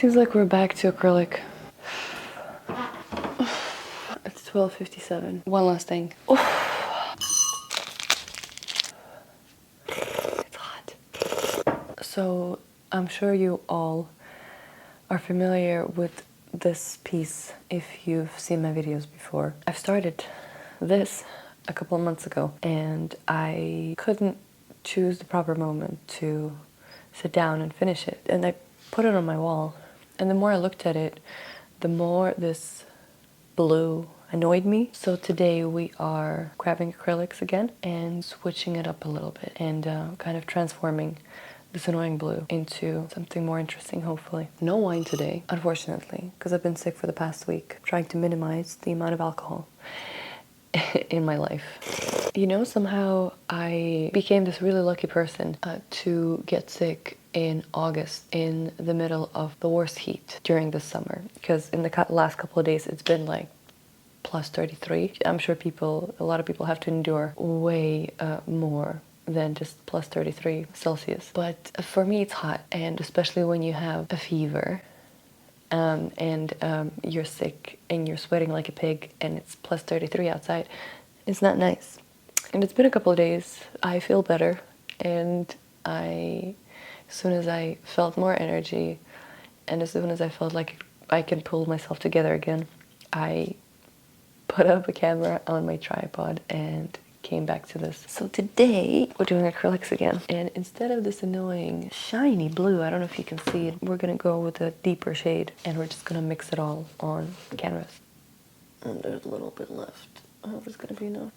Seems like we're back to acrylic. It's 12:57. One last thing. It's hot. So I'm sure you all are familiar with this piece if you've seen my videos before. I've started this a couple of months ago and I couldn't choose the proper moment to sit down and finish it. And I put it on my wall. And the more I looked at it, the more this blue annoyed me. So today we are grabbing acrylics again and switching it up a little bit and kind of transforming this annoying blue into something more interesting, hopefully. No wine today, unfortunately, because I've been sick for the past week, trying to minimize the amount of alcohol in my life. You know, somehow I became this really lucky person to get sick in August, in the middle of the worst heat during the summer, because in the last couple of days it's been like plus 33. I'm sure a lot of people have to endure way more than just plus 33 Celsius. But for me it's hot, and especially when you have a fever and you're sick and you're sweating like a pig and it's plus 33 outside, it's not nice. And it's been a couple of days. I feel better, and as soon as I felt more energy and as soon as I felt like I can pull myself together again, I put up a camera on my tripod and came back to this. So today we're doing acrylics again, and instead of this annoying shiny blue, I don't know if you can see it, we're gonna go with a deeper shade and we're just gonna mix it all on canvas. And there's a little bit left. I hope it's gonna be enough.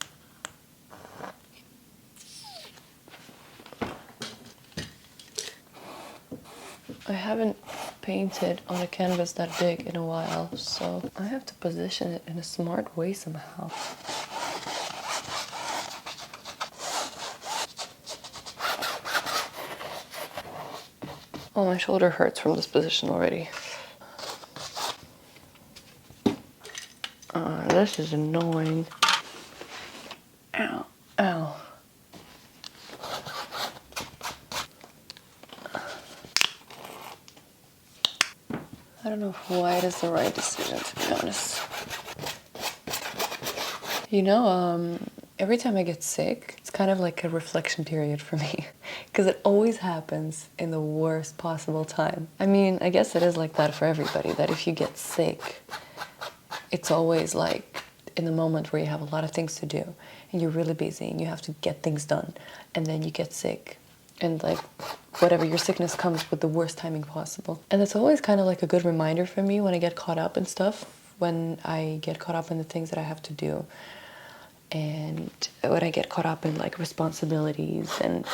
I haven't painted on a canvas that big in a while, so I have to position it in a smart way somehow. Oh, my shoulder hurts from this position already. This is annoying. Ow, ow. I don't know if white is the right decision, to be honest. You know, every time I get sick, it's kind of like a reflection period for me. Because it always happens in the worst possible time. I mean, I guess it is like that for everybody, that if you get sick, it's always like in the moment where you have a lot of things to do and you're really busy and you have to get things done, and then you get sick and like whatever, your sickness comes with the worst timing possible. And it's always kind of like a good reminder for me when I get caught up in stuff, when I get caught up in the things that I have to do, and when I get caught up in like responsibilities and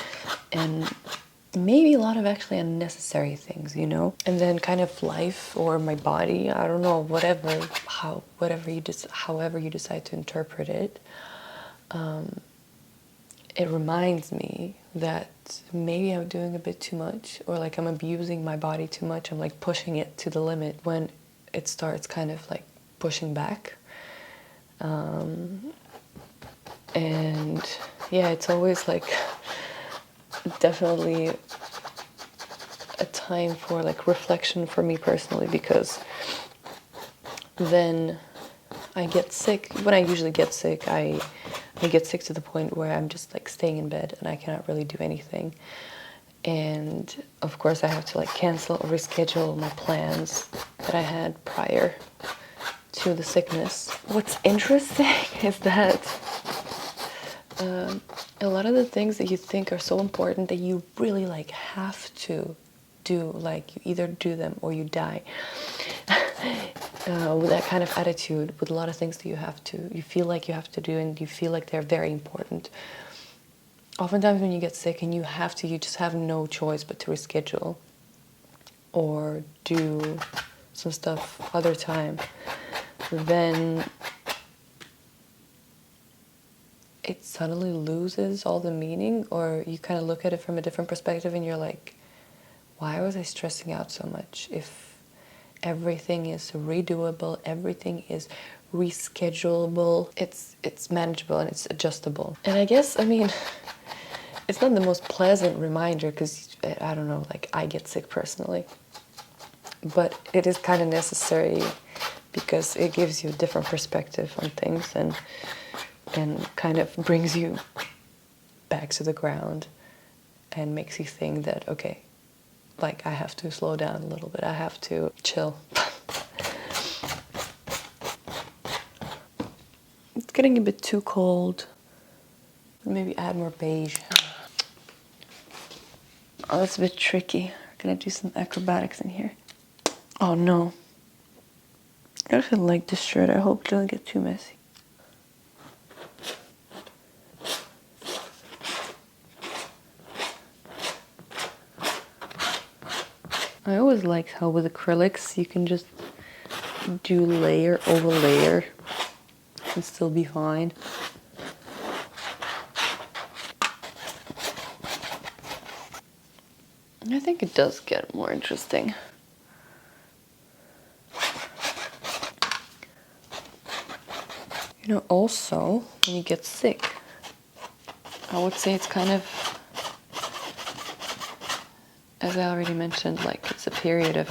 maybe a lot of actually unnecessary things, you know? And then kind of life or my body, I don't know, however you decide to interpret it, it reminds me that maybe I'm doing a bit too much, or like I'm abusing my body too much. I'm like pushing it to the limit when it starts kind of like pushing back. And yeah, it's always like definitely a time for like reflection for me personally, because then I get sick. When I usually get sick, I get sick to the point where I'm just like staying in bed and I cannot really do anything. And of course I have to like cancel or reschedule my plans that I had prior to the sickness. What's interesting is that a lot of the things that you think are so important that you really like have to do, like you either do them or you die. With that kind of attitude, with a lot of things that you feel like you have to do and you feel like they're very important. Oftentimes when you get sick and you just have no choice but to reschedule or do some stuff other time, then it suddenly loses all the meaning, or you kind of look at it from a different perspective and you're like, why was I stressing out so much if everything is redoable, everything is reschedulable, it's manageable and it's adjustable. And I guess, I mean, it's not the most pleasant reminder because, I don't know, like I get sick personally. but it is kind of necessary because it gives you a different perspective on things and kind of brings you back to the ground and makes you think that, okay, like I have to slow down a little bit, I have to chill. It's getting a bit too cold. Maybe add more beige. Oh, that's a bit tricky. Gonna do some acrobatics in here. Oh no. I actually like this shirt. I hope it doesn't get too messy. I always liked how with acrylics you can just do layer over layer and still be fine. I think it does get more interesting. You know, also, when you get sick, I would say it's kind of, as I already mentioned, like it's a period of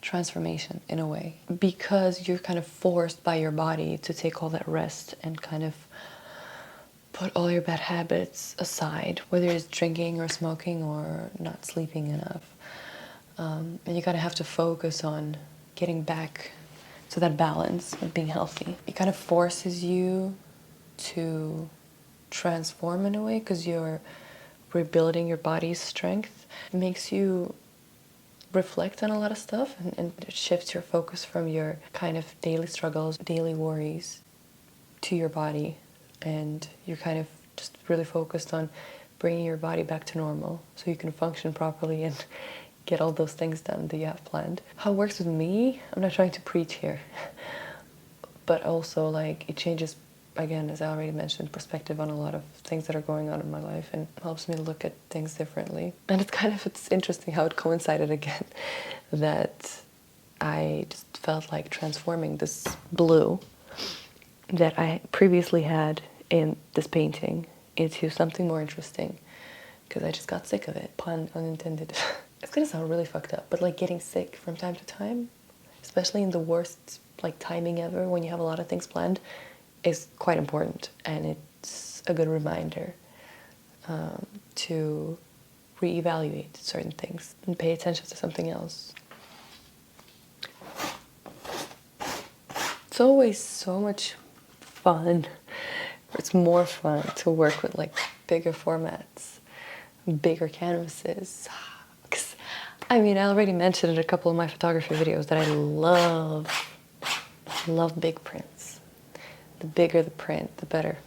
transformation in a way. Because you're kind of forced by your body to take all that rest and kind of put all your bad habits aside, whether it's drinking or smoking or not sleeping enough. And you kind of have to focus on getting back to that balance of being healthy. It kind of forces you to transform in a way because you're rebuilding your body's strength. It makes you reflect on a lot of stuff and it shifts your focus from your kind of daily struggles, daily worries to your body. And you're kind of just really focused on bringing your body back to normal so you can function properly and get all those things done that you have planned. How it works with me, I'm not trying to preach here, but also like it changes, again, as I already mentioned, perspective on a lot of things that are going on in my life and helps me look at things differently. And it's interesting how it coincided again that I just felt like transforming this blue that I previously had in this painting into something more interesting because I just got sick of it, pun unintended. It's gonna sound really fucked up, but like getting sick from time to time, especially in the worst like timing ever when you have a lot of things planned, is quite important, and it's a good reminder to reevaluate certain things and pay attention to something else. It's always so much fun. It's more fun to work with like bigger formats, bigger canvases. I mean, I already mentioned in a couple of my photography videos that I love big prints. The bigger the print, the better.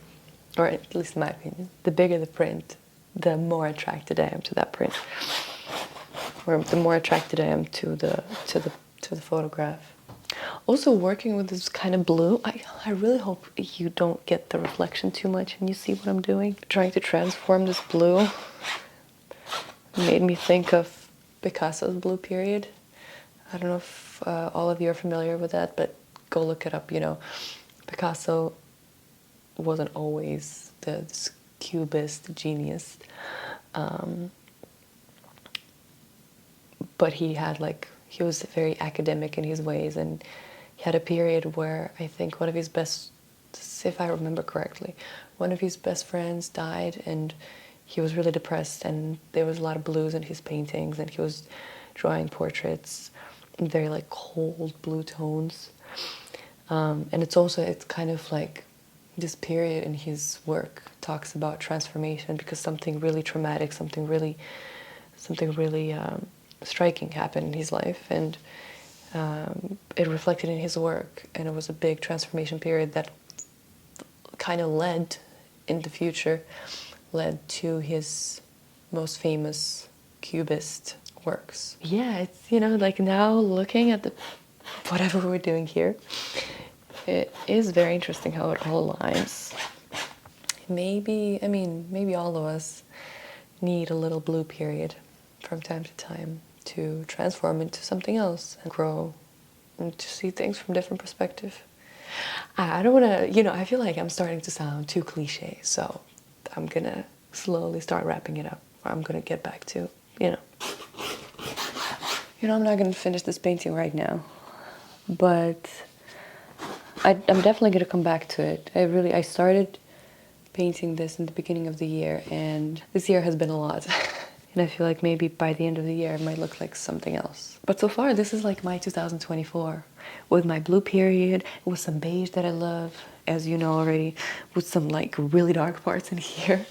Or at least in my opinion. The bigger the print, the more attracted I am to that print. Or the more attracted I am to the photograph. Also working with this kind of blue, I really hope you don't get the reflection too much and you see what I'm doing. Trying to transform this blue made me think of Picasso's blue period. I don't know if all of you are familiar with that, but go look it up. You know, Picasso wasn't always this cubist genius, but he was very academic in his ways, and he had a period where I think one of his best, if I remember correctly, one of his best friends died, and he was really depressed, and there was a lot of blues in his paintings, and he was drawing portraits in very like cold blue tones. And it's kind of like this period in his work talks about transformation because something really traumatic, something really striking happened in his life, and it reflected in his work, and it was a big transformation period that kind of led to his most famous cubist works. Yeah, it's, you know, like now looking at whatever we're doing here, it is very interesting how it all aligns. Maybe all of us need a little blue period from time to time to transform into something else and grow and to see things from different perspective. I don't want to, I feel like I'm starting to sound too cliche, so I'm gonna slowly start wrapping it up. I'm gonna get back to, You know, I'm not gonna finish this painting right now, but I'm definitely gonna come back to it. I started painting this in the beginning of the year, and this year has been a lot. And I feel like maybe by the end of the year it might look like something else. But so far this is like my 2024, with my blue period, with some beige that I love, as you know already, with some like really dark parts in here.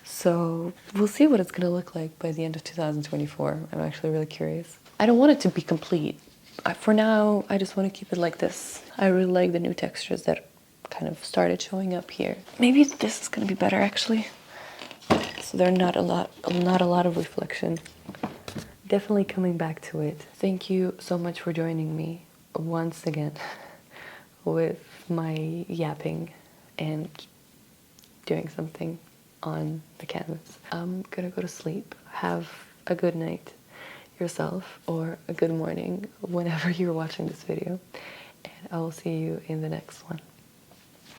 So we'll see what it's gonna look like by the end of 2024. I'm actually really curious. I don't want it to be complete. For now, I just want to keep it like this. I really like the new textures that kind of started showing up here. Maybe this is gonna be better actually. So there's not a lot of reflection. Definitely coming back to it. Thank you so much for joining me once again with my yapping and doing something on the canvas. I'm gonna go to sleep. Have a good night yourself, or a good morning whenever you're watching this video, and I will see you in the next one.